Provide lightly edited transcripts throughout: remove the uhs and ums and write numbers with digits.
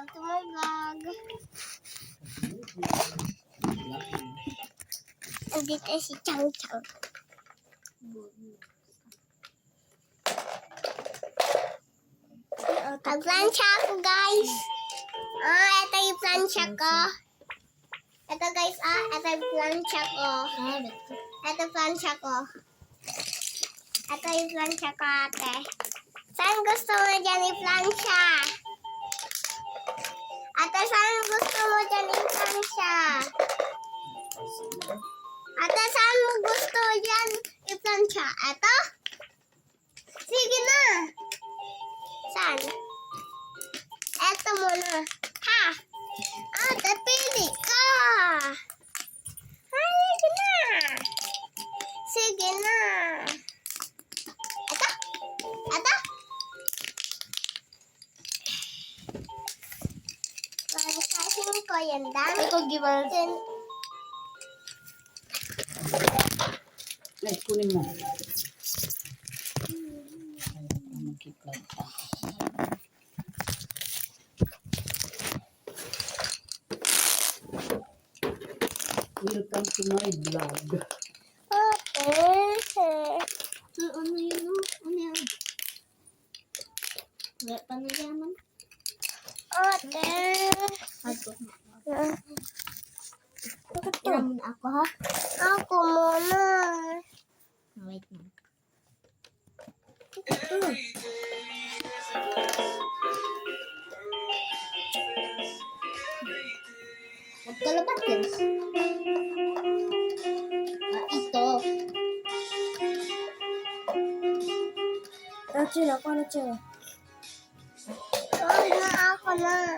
welcome to my vlog. Andito si Chow Chow. Nag-plancha ako, guys. Ito yung plancha ko. Ito, guys, ito yung plancha ko. Ito plancha ko. Ito yung plancha ko, ate. Saan gusto mo dyan yung plancha? Ate, saan gusto mo dyan yung plancha? Ate, saan mo gusto dyan yung plancha? Ito? Sige na. Saan? Ito muna. Ha? Ate, pili ka. Sige na. Sige na. Ito? Ito? Pagkasin ko yan, Dan. Ito, giwan. Ay, kunin mo. Magkita. Welcome to my vlog. Ano yun? Ano yan? Wala pa na yaman. Ate. Ako. Bakit to? Yaman ako, ha? Ako muna. Wait na. Huwag ka labat yan. Ito. Ako na siya. Ako na.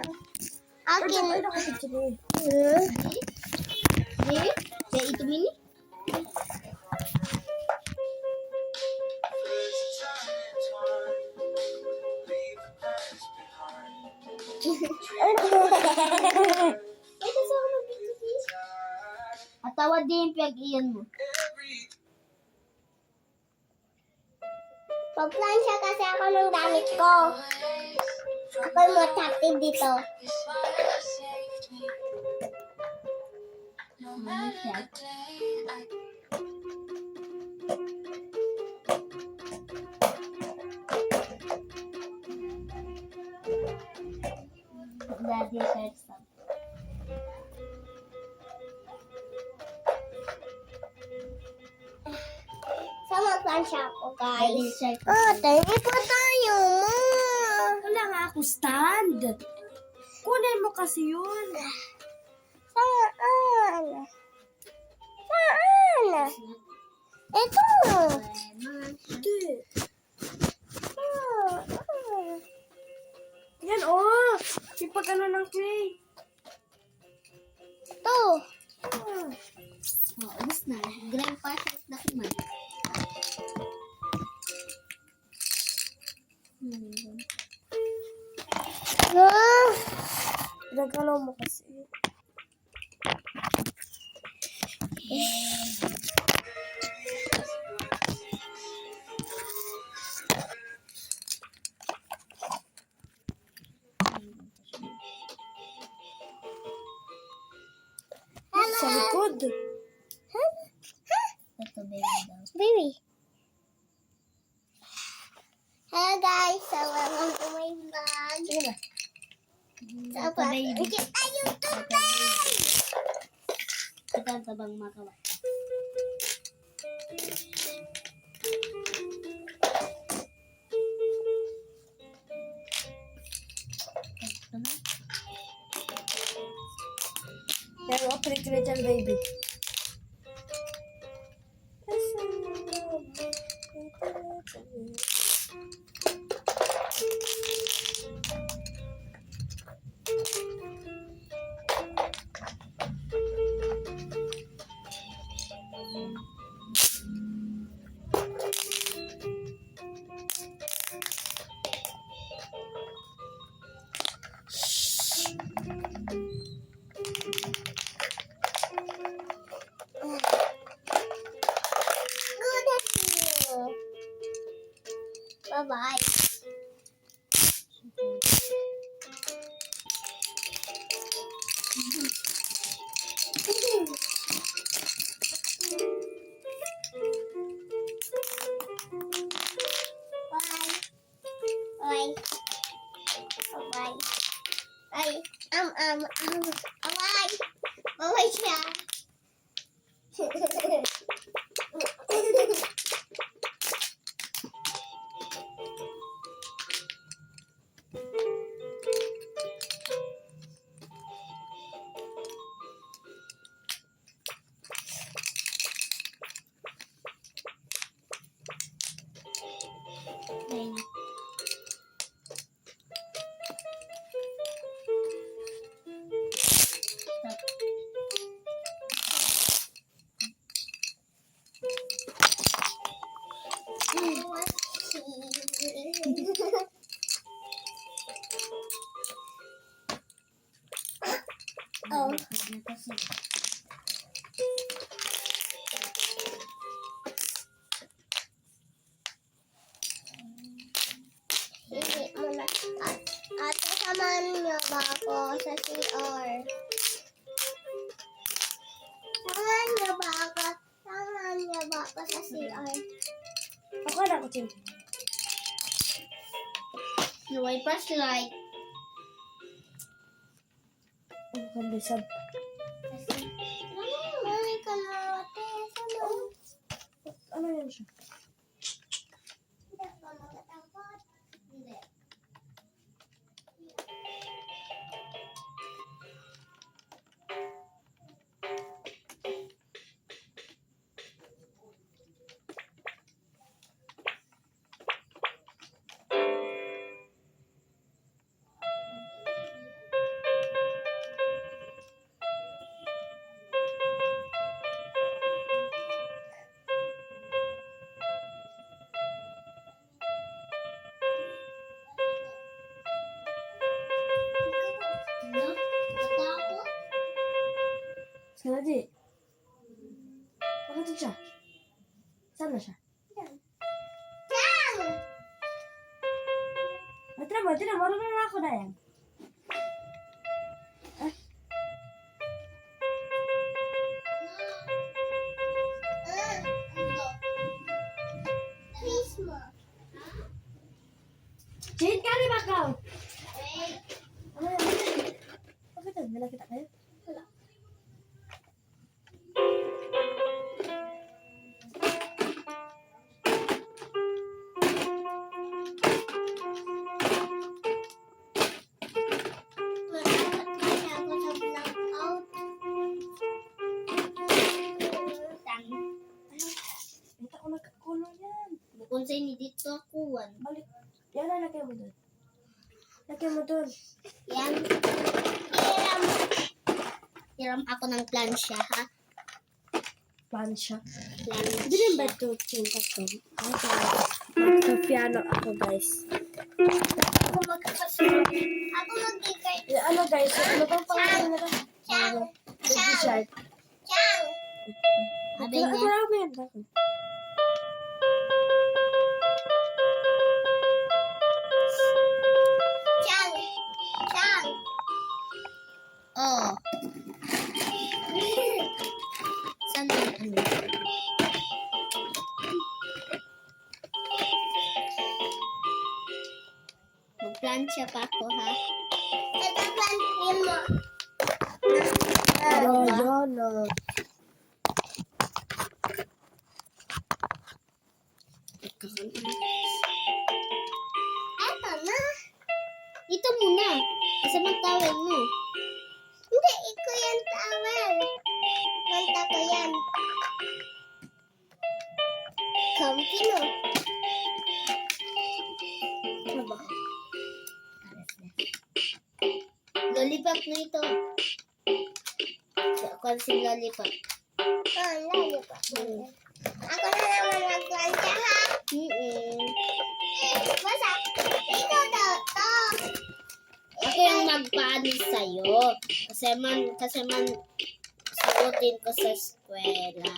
Akin. Hindi? Kaya ito mini? At tawad din yung pag-iyan mo. Pag-plancha kasi ako ng damit ko. Ako yung matapid dito. Ano siya? Daddy shirt stuff. So, mag-plancha ako, Daddy guys. shirt. Tayo po tayo, ma. Wala nga ako stand. Kunin mo kasi yun. Saan? Saan? Ito. Yan, oh. Sipag ano ng clay. Ito. Oh, ubus na. Grandpa shirt na kuman. Nagalaw mo kasi. Sa likod. Ito, baby daw. Baby. Hello guys, so welcome to my vlog. So, Ito, baby. okay, tayo today! Ito ang tabang makawa. Ito na. Yan, oh. Pilit-pilit yan, baby. Bye-bye. Bye-bye. Ay, Bye-bye. Bye-bye siya. Ayun. Oh. Hindi mo na. Ate, samahan niyo ba ako sa CR? Samahan niyo ba ako? Samahan niyo ba ako sa CR? Ako na ako, Tim. Naway flashlight. Ang kambisab. Mami ka na, ate. Samahan. Ano yan siya? Hindi ako makatakot. Hindi. Ano? Natakot? Sana di. Bakit siya? Saan na siya? Chang! Tira mo. Marunong na ako na yan. Ano? Kiss mo. Jade, kari ba ka? Wait. Ano yan? Bakit yan? May nakita kayo? Wala. Matakot kasi ako sa blackout. Ito ko nagkakulo yan. Bukod sa ini dito ako. Balik. Yan na, lagyan mo doon. Lagyan mo doon. Yan. Hiram. Hiram ako ng plansya, ha? Plan siya. Plansya. Hindi rin ba ito chinta ko? Magka-piano ako, guys. Ako magkakasunod. Ako mag-gigay. Ano, guys? Ano bang pangalan nila? Chang. Baby Shark. Chang. Sabi niya. Marami yan. Bakit? Chang. Chang. Oh. Saan yung ano? Magplansya pa ako, ha? Ito plantin mo. Oh, yun. Eto na. Ito muna. Kasi tawel mo. Hindi, iko yan towel. Manta ko yan. Kampi no. Ano ba? Lollipop na ito. Ako si lollipop. Oh, lalo pa. Ako na naman magplansya ha. Basta, ito daw to. Ako yung magpaano sa'yo. Kasi man sagutin ko sa eskwela.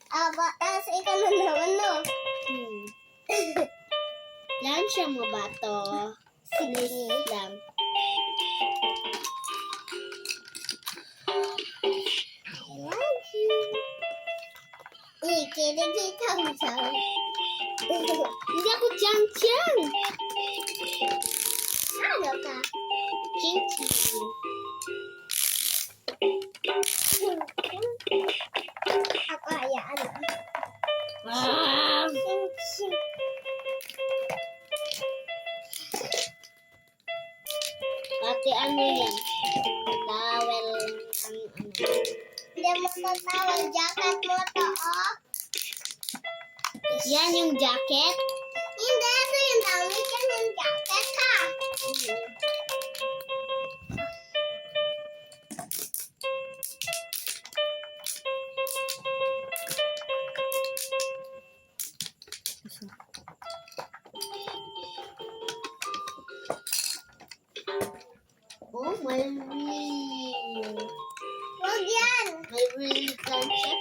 Aba, tapos ikaw na naman no. Lansya mo ba to? Sige. Lang. I love you. Ikilig kang Chang. Hindi ako Chang Chang. Ah, Ano ka? Chinky. Ako hayaan. Chinky. Ate, ano yan? Towel ng ano. Hindi mo tatawag. Jacket mo to, oh. Yan yung jacket. Hindi, ito yung damit. Yan yung jacket, ha? Oh, may real. Huwag yan. May real plancha.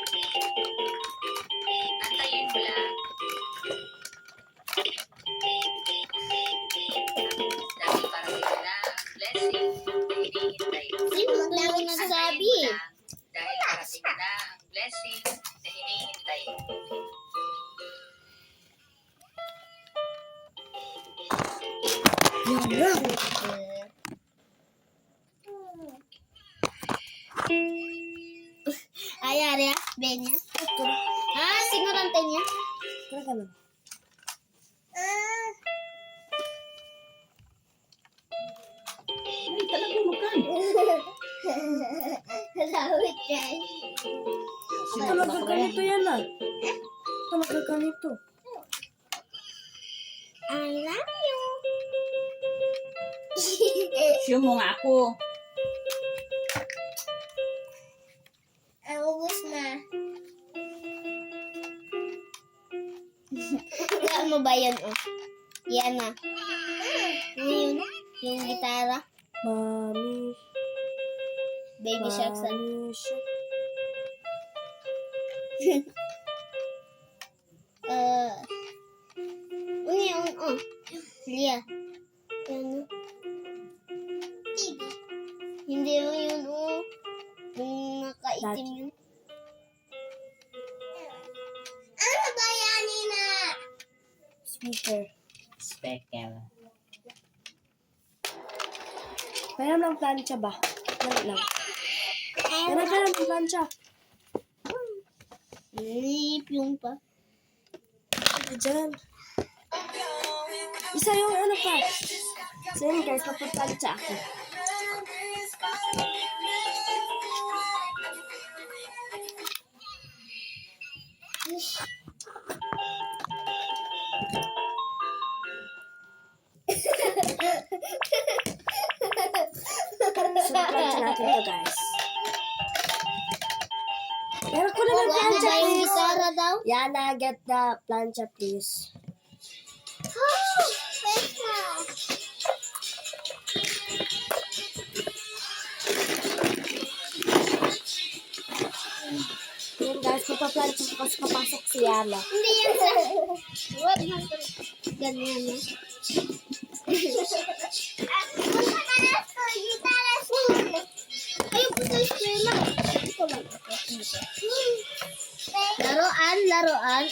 Antayin mo lang. Dahil para sila na blessing na hinihintay mo. Sino ba yung nagsabi? Dahil parating na ang blessing na hinihintay mo. Ay, Arya. Benya. Ah, sigurante niya. Talaga lang. Ah, Ay, talaga makan. lawit yan. Talaga ganito yan ah. Talaga ganito. I love you. Show mo nga ako. Ang ubus na. Saan mo ba yan, oh? Yan na. Ano yun? Yung gitara. Mami. Baby Shark sa... Mami Shark. Ano yun, oh? Lia. Yan, oh. TV. Hindi mo yun, oh. Yung nakaitim yun. Ano ba yan, Nina? Speaker. Specker. Mayroon ng plancha ba? Wala lang. Mayroon ka ng plancha. Yung pa. Ano dyan? Isa yung ano pa. So yun guys, magpa-plancha ako. So, plancha natin to guys. Meron ko naman Wala plancha, ba yung please. gitara daw? Yana, get the plancha, please. Oh, wait na. Yan guys, magpa-plancha ko kasi papasok si Yana. Hindi yan sa... What? Ganyan, no? Punta ka na school. Gitara school. Ayaw po sa eskwela. Ito lang. Laruan, laruan.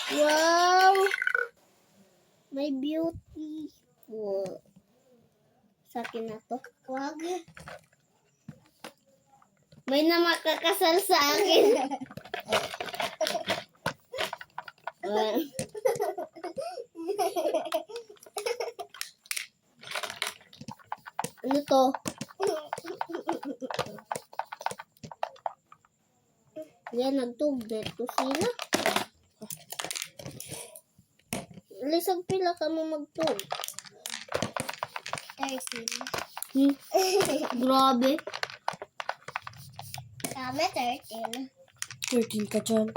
Wow! May beauty. Wow. Sa akin na to. Wag. May na makakasal sa akin. Ano to? Yan, nagtugnet ko sila. Lisag pila ka mo magtug. 13. Grabe. Tama, 13. 13 ka dyan.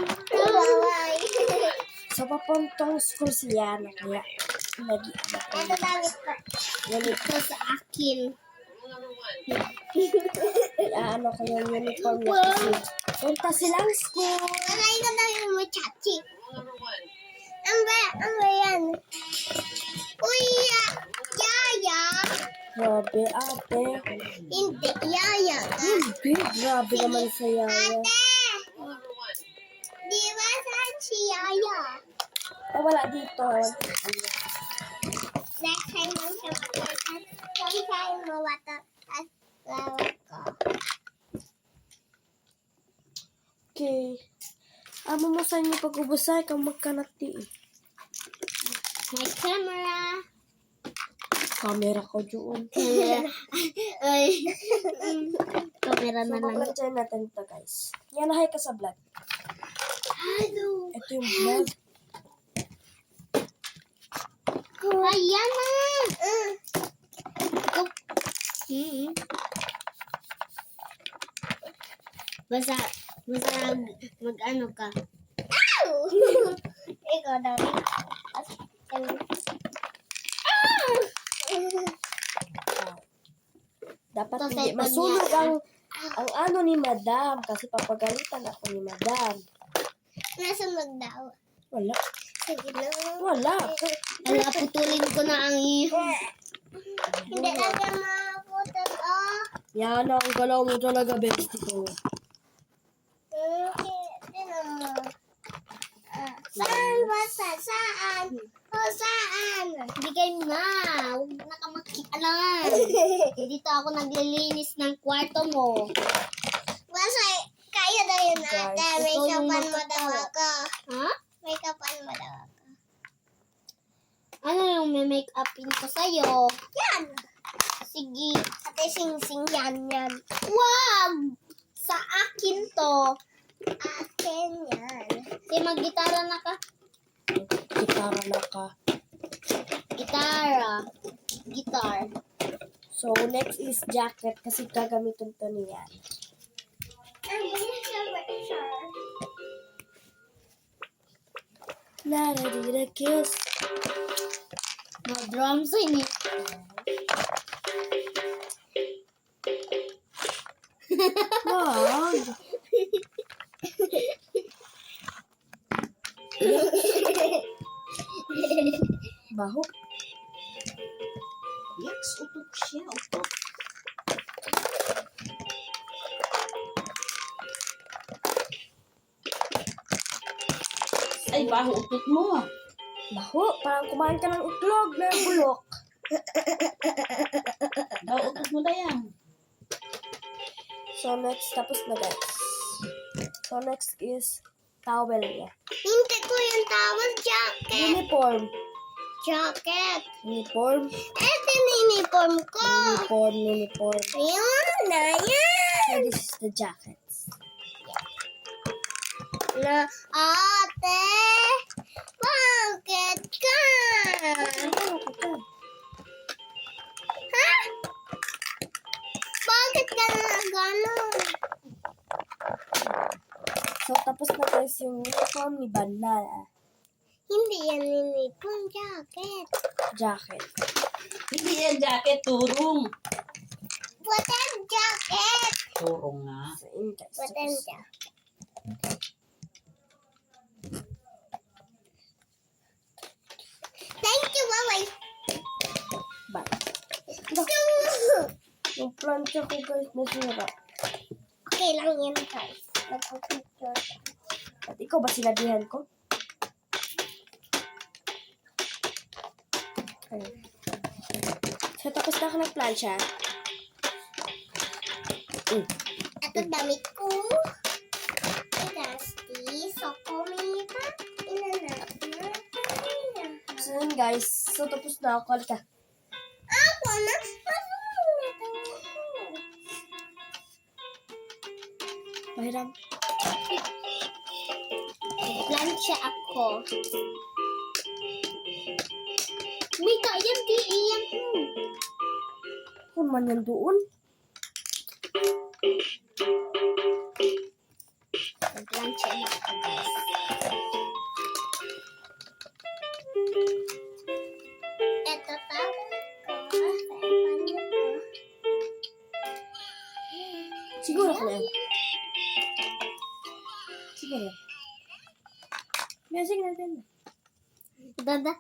Bye. So, papuntong school si Yana, kaya nag-iama ko. Ito damit pa. Yan Ito sa akin. ano ko yung uniform niya kasi punta silang school. Aray ka daw yung muchachi. Ang ba yan? Uy, yaya. Grabe, ate. Hindi, yaya ka. Hindi, grabe naman sa Yaya. Ate! Di ba wala dito. Next time lang siya matutunan. Sunshine mo water at lawak ko. Okay. Amo mo sa inyo pag-ubusay kang magkanati. My camera. Camera ko doon. Ay. Camera So, na lang. paplansyahin natin ito, guys. Yan, hi ka sa vlog. Hello. Ito yung vlog. Ayan na. Basta mag-ano ka. Ow! Ikaw daw. Dapat Ito, hindi cellphone masunog niya. ang ano ni madam. Kasi papagalitan ako ni madam. Nasunog daw. Wala. Sige na. Wala. Ala, putulin ko na ang iyo. Hindi talaga maputol, oh. Yan ang galaw mo talaga, bestie ko. Tinan mo. Saan ba? Saan? Saan? Bigay mo na. Huwag na ka makialam. Dito ako naglilinis ng kwarto mo. Basta, kaya daw yun ate. Guys, May ito yung kapan mo daw matatawa. ako. Ha? May kapan mo daw ako. Ano yung may make-upin ko sa'yo? Yan! Sige. Ate Sing-Sing yan. Wag! Sa akin to. Akin yan. Sige, mag-gitara na ka. Gitara na ka. Gitara. Guitar. So, next is jacket kasi gagamitin to niya. Naradira kiss. Drums ini. Wag. Baho. Yaks, utot siya, utot. Ay, baho utot mo. Baho. Parang kumain ka ng itlog na bulok. Baho utot mo na yan. So, next, tapos na guys. So, next is towel niya. Hindi ko yung towel jacket. Uniform. Jacket. Uniform. Ito yung uniform ko. Uniform. Ayun na yan. So, this is the jackets. Na, ate, bakit ka? Ha? Bakit ka na gano'n? So, tapos na guys yung uniform ni Banana. Hindi yan uniform jacket. Jacket. Hindi yan jacket, turong. Button jacket. Turong nga. So, in guys. Button jacket. Thank you, bye-bye. Bye. So, Yung plancha ko guys, nasira. okay lang yan, guys. Nagpapicture. At ikaw ba sinabihan ko? Ayun. So, tapos na ako ng plancha. Ito damit ko. Ay, Dusty. So, kumita. Inanap na. So, yun guys. So, tapos na ako. Halika. Ako na. Pahiram. Plancha ako. May kayang di iyan mo. Kung man yan doon. Plancha na ako, guys. Ito tawag ko. Sa iPad ko. Siguro ko na yan. Siguro. Music natin. Dada.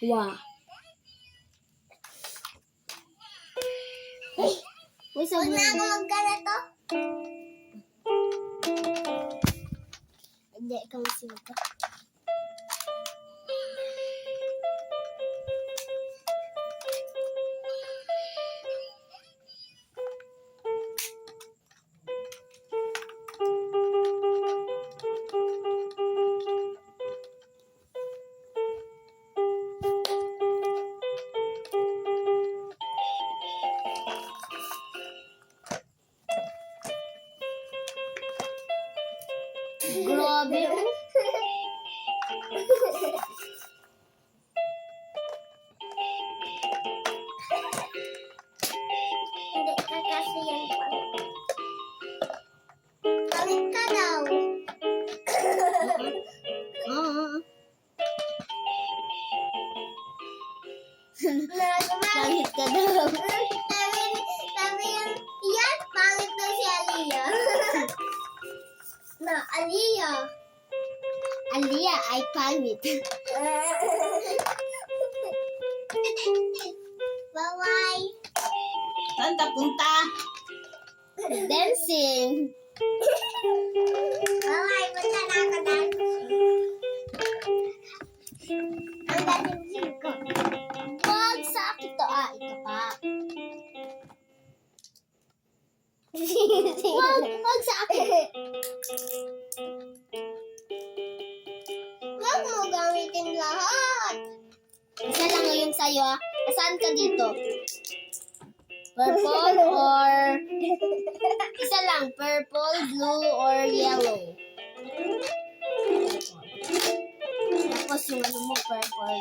Wow. Uy, sa Huwag na ako magganito. Hindi, ikaw masimot ka. Pangit ka daw. Sabi yan, yan, pangit daw si Aliyah. Na, Aliyah. Aliyah ay pangit. Bye-bye. Saan ka punta? Dancing. Bye-bye. Punta na ako dancing. Ang dancing ko. Wag sa akin to. Ito pa. Wag sa akin. Huwag mo gamitin lahat. Isa lang yung sa'yo. Saan ka dito? Purple or... Isa lang. Purple, blue, or yellow. Tapos yung ano mo, purple.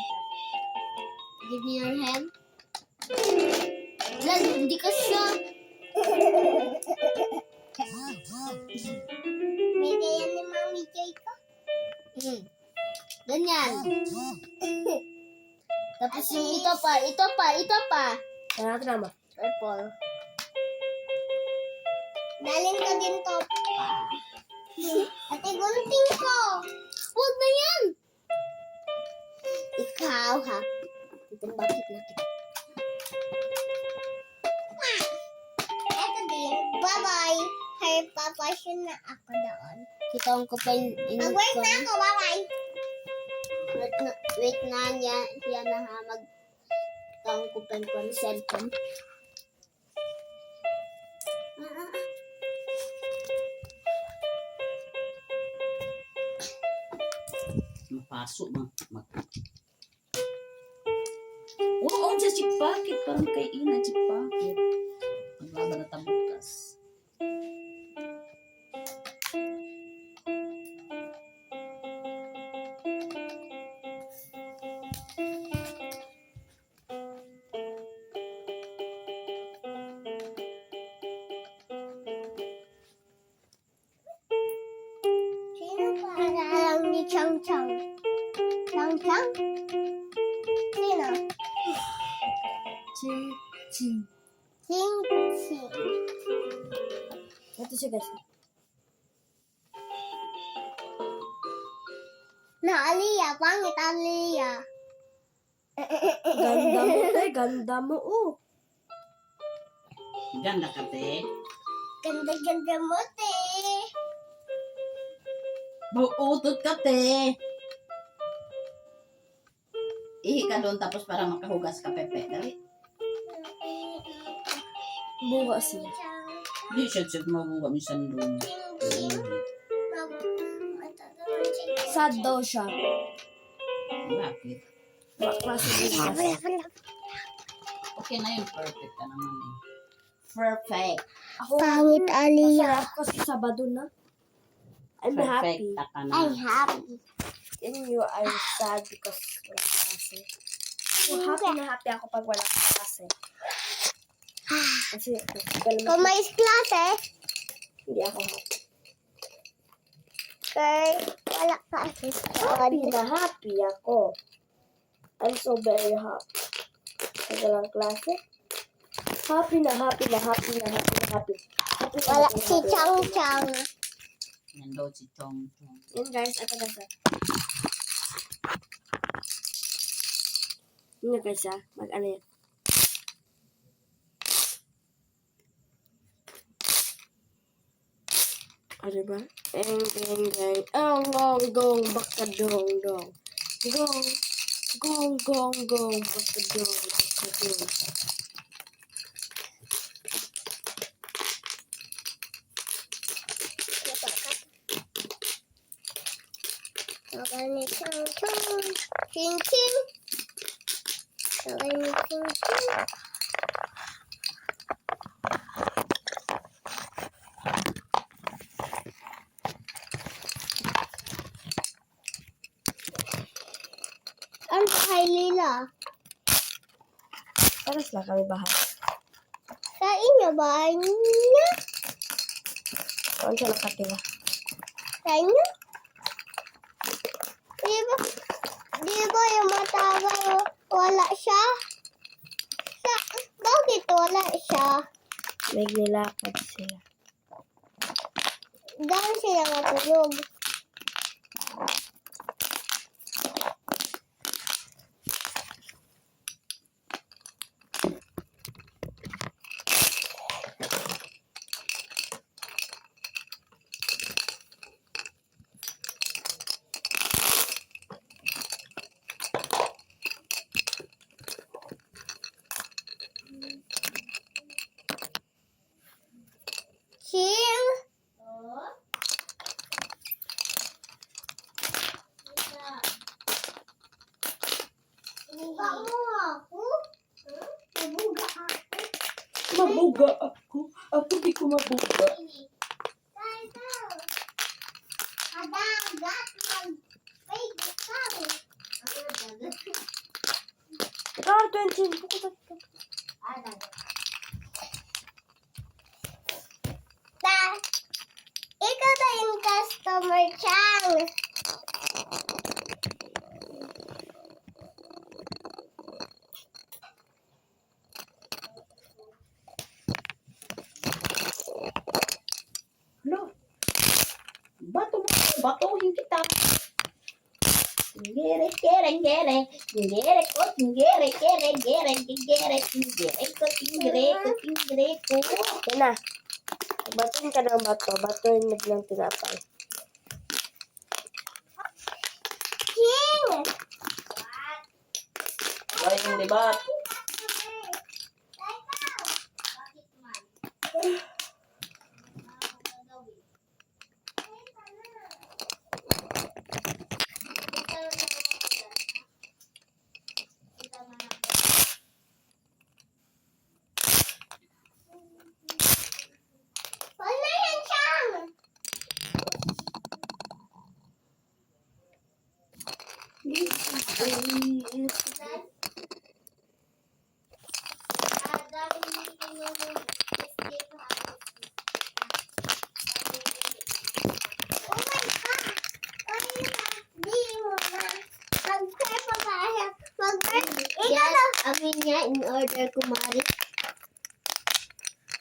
Give me your hand. Lan, hindi ka siya. May kaya ni Mami Joy ko. Ganyan. Tapos yung ito pa. Tara natin naman. Purple. Dalhin ko din to. Ate, gunting ko. Huwag na yan! Ikaw, ha? Itong bakit na kita. Ito din. Bye-bye. Hair papasyon na ako doon. Kita ko pa yung Mag-work na ako. Bye-bye. Wait na niya. Yan na ha. Taong ko pa yung cellphone. Mapasok Oo, dyan si Pakit. Parang kay Ina si Pakit. Naglaba na tabukas. Sino pa? Alam ni Chang Chang. Chang Chang? Sino? Ching, ching. Ching Ching. Ito siya guys. Na Aliyah. Pangit Aliyah. Ganda mo, te. Ganda mo, oh. Ganda ka, te. Ganda-ganda mo, te. Buutot ka, te. Ihi ka doon tapos para makahugas ka, Pepe. Dali. Bukas siya. Di siya mabuha minsan doon. Sad daw siya. Bakit? Klase bukas. Okay na yun. Perfect ka naman eh. Perfect. Ako, Pangit Aliyah. masarap kasi Sabado na. I'm happy. Perfect ka na. I'm happy. And you are sad because wala klase. So, happy ako pag wala klase. Kasi, Kung may klase, hindi ako happy. kay wala klase. Happy ako. I'm so very happy. Pag walang klase, happy. Wala si Chang Chang. Yan daw si Chong Chong. Yan guys, ito na sa. Yun na guys mag-ano yan. Ano ba? Eng, ang gong, baka dong. Gong, baka dong. Okay ni Chang Chang. Ching Ching. Okay ni Ching Ching. Ang bahay nila. Paras lang kami bahay. Sa inyo bahay niya? Saan siya nakatira? Sa inyo? Di ba yung matagal wala siya? Wala siya. May nilakad sila. Doon sila matulog. Ching! Buga mo ako? Buga ako? Mabuga ako. Ako di ko mabuga. Ikaw, 20. Ikaw na yung customer, Chang. Ano? Batuhin kita. Gere, gere, gere. Gere ko, gere, gere, gere, gere. Gere ko, gere ko, gere ko. Yan na. Batuin ka ng bato. Batuin mo ng tinapay. Ching! Ba yung libat? Wala yan, Chang! Oh my God! Di mo na. Mag-prep pa ba siya? Mag-prep. Ikaw daw. Amin niya in order kumari.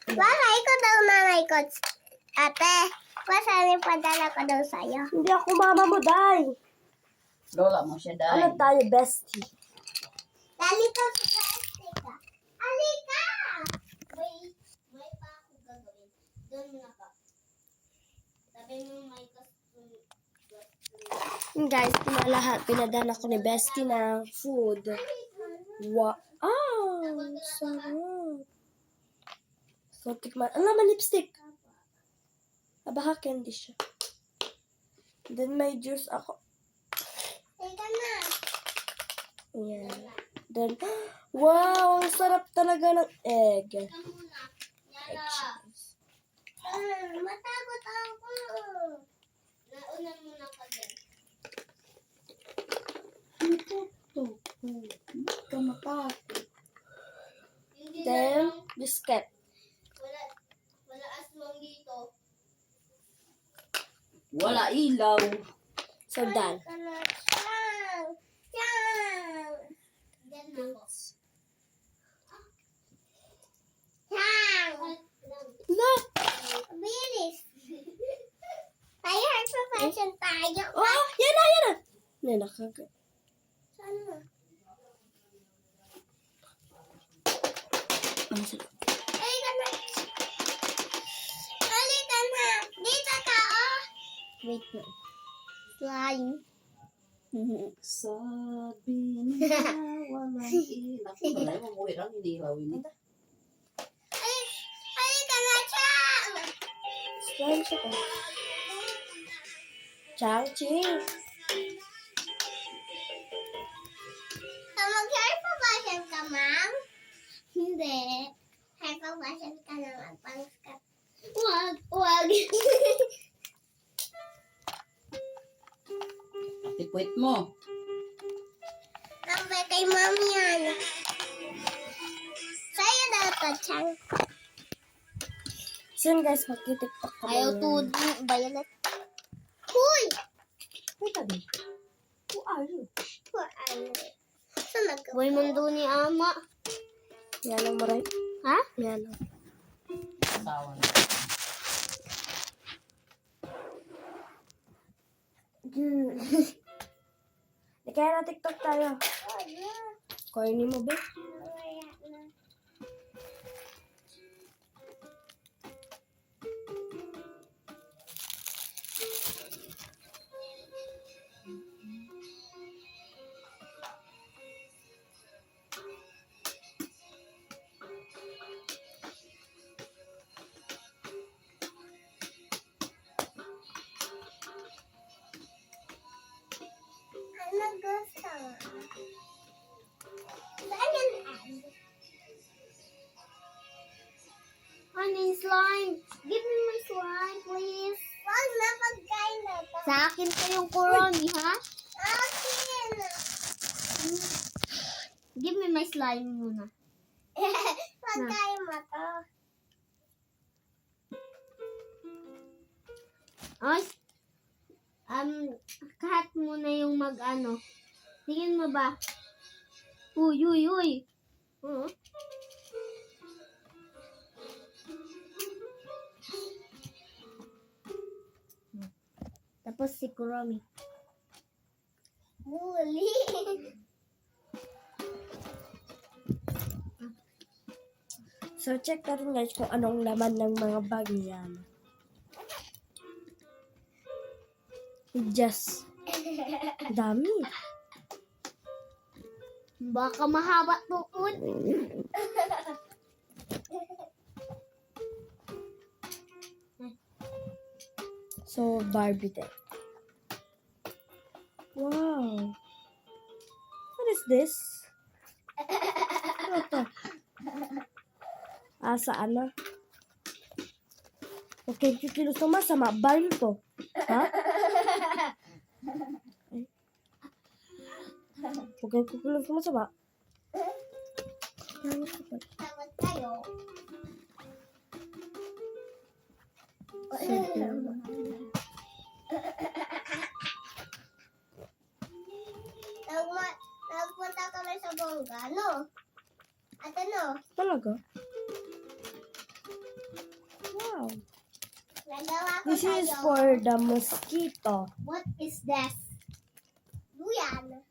Baka ikaw daw nanay ko. Ate, pasanin padala ko daw sa'yo. Hindi ako mama mo, Day. Lola mo siya dahil. Ano tayo, bestie? Dali ko sa plastic ka. Alika! May pa ako gagawin. Doon muna ka. Sabi mo may Guys, lahat pinadala ko ni bestie ng food. Wow! Sarap. So, tikman. Ang laman lipstick. Baka candy siya. Then, may juice ako. Teka na. Ayan. Then, wow! Ang sarap talaga ng egg. Egg cheese. Matakot ako. Nauna muna ka dyan. Ito matakot. Hindi na Then, lang. biscuit. Wala aswang dito. Wala ilaw. So, done. Teka na. Chang! Chang! Dyan na ako. Chang! Look! Bilis. Tayo, heart profession tayo. Oh! Yan na! Yan na! Yan, nakagat. Saan na? Ang sarap. Halika na. Halika na. Dito ka, oh. Wait na. Slime. Sabi niya walang ilaw. Wala yung mamuhi lang, hindi ilawin. Halika na, Chang. Slime siya pa. Chang-ching. Mag-hair profession ka, ma'am? Hindi. Hair profession ka na magpangskat. Wag. Tipuit mo. Tambay kay ma'am yan. Sa'yo daw to, Chang. So yun guys, magtitiktok kami. Ayaw ngayon. to violet. Huy! Wait a minute. Who are you? Poor Irish. Saan nagka? Buhay mundo ni ama. Yan ang maray. Ha? Yan. Asawa na. Di kaya na TikTok tayo. Corny mo ba? Ano gusto mo? Saan yan? Honey, slime. Give me my slime, please. Wag na, pagkain na to. Sa akin pa yung kurami, ha? Akin. Give me my slime muna. Pagkain mo to. Ay, kahat muna yung mag-ano. Tingin mo ba? Uy, uy, uy. Tapos si Kuromi. Muli. So, check natin guys kung anong laman ng mga bag niyan. Just. Dami. Baka mahaba tuon. So, Barbie deck. Wow. What is this? Ano to? Saan na? Okay, kikilos naman sama. Barbie ko. Ha? Okay, kikilos naman sama. Tawag tayo. Nagpunta kami sa bongga, no? At ano? Talaga? Wow. Nagawa ko This is tayo. for the mosquito. What is this? Duyan.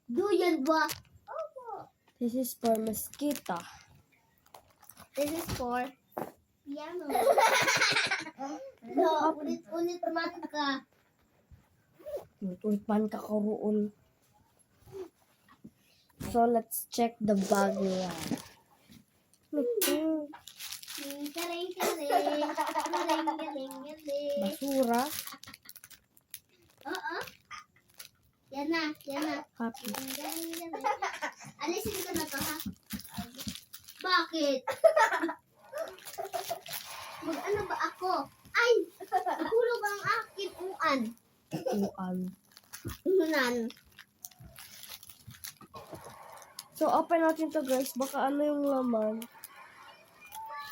Duyan ba? Opo. This is for mosquito. This is for piano. No, ulit-ulit man ka. Tulpan ka karoon. So, let's check the bag niya. Galing, galing. Galing, galing, galing. Basura. Oo. Yan na, yan na. Happy. Galing, galing. Alisin ko na to, ha? Bakit? Mag-ano ba ako? Ay! Nahulog ang aking uan. Uan. Unan. So, open natin to guys. Baka ano yung laman.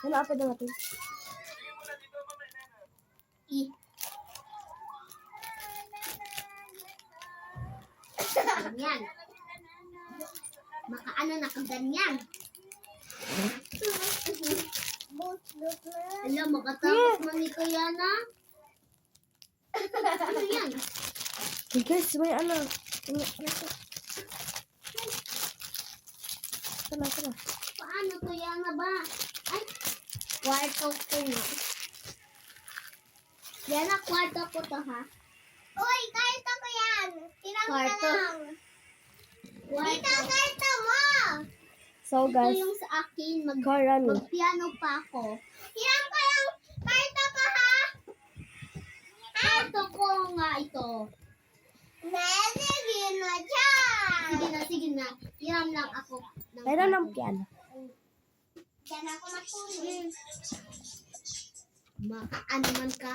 Hanapin na natin. Ganyan. Makaano na kang ganyan. Alam, makatapos man ni Kayana. Ano yan? Hey guys, may ano. Tala. Paano Kayana ba? Ay, kwarto ko na. Yan na, kwarto ko to, ha? Uy, kwarto ko yan. Tirang ka lang. Dito, kwarto mo. So Ito guys, yung sa akin. Karani. Magpiano pa ako. Tirang ka lang. Kwarto ko, ha? Kwarto ko nga ito. Sige na dyan. Sige na. Hiram lang ako. mayroon ng piano. Diyan ako matulog. Makaano man ka?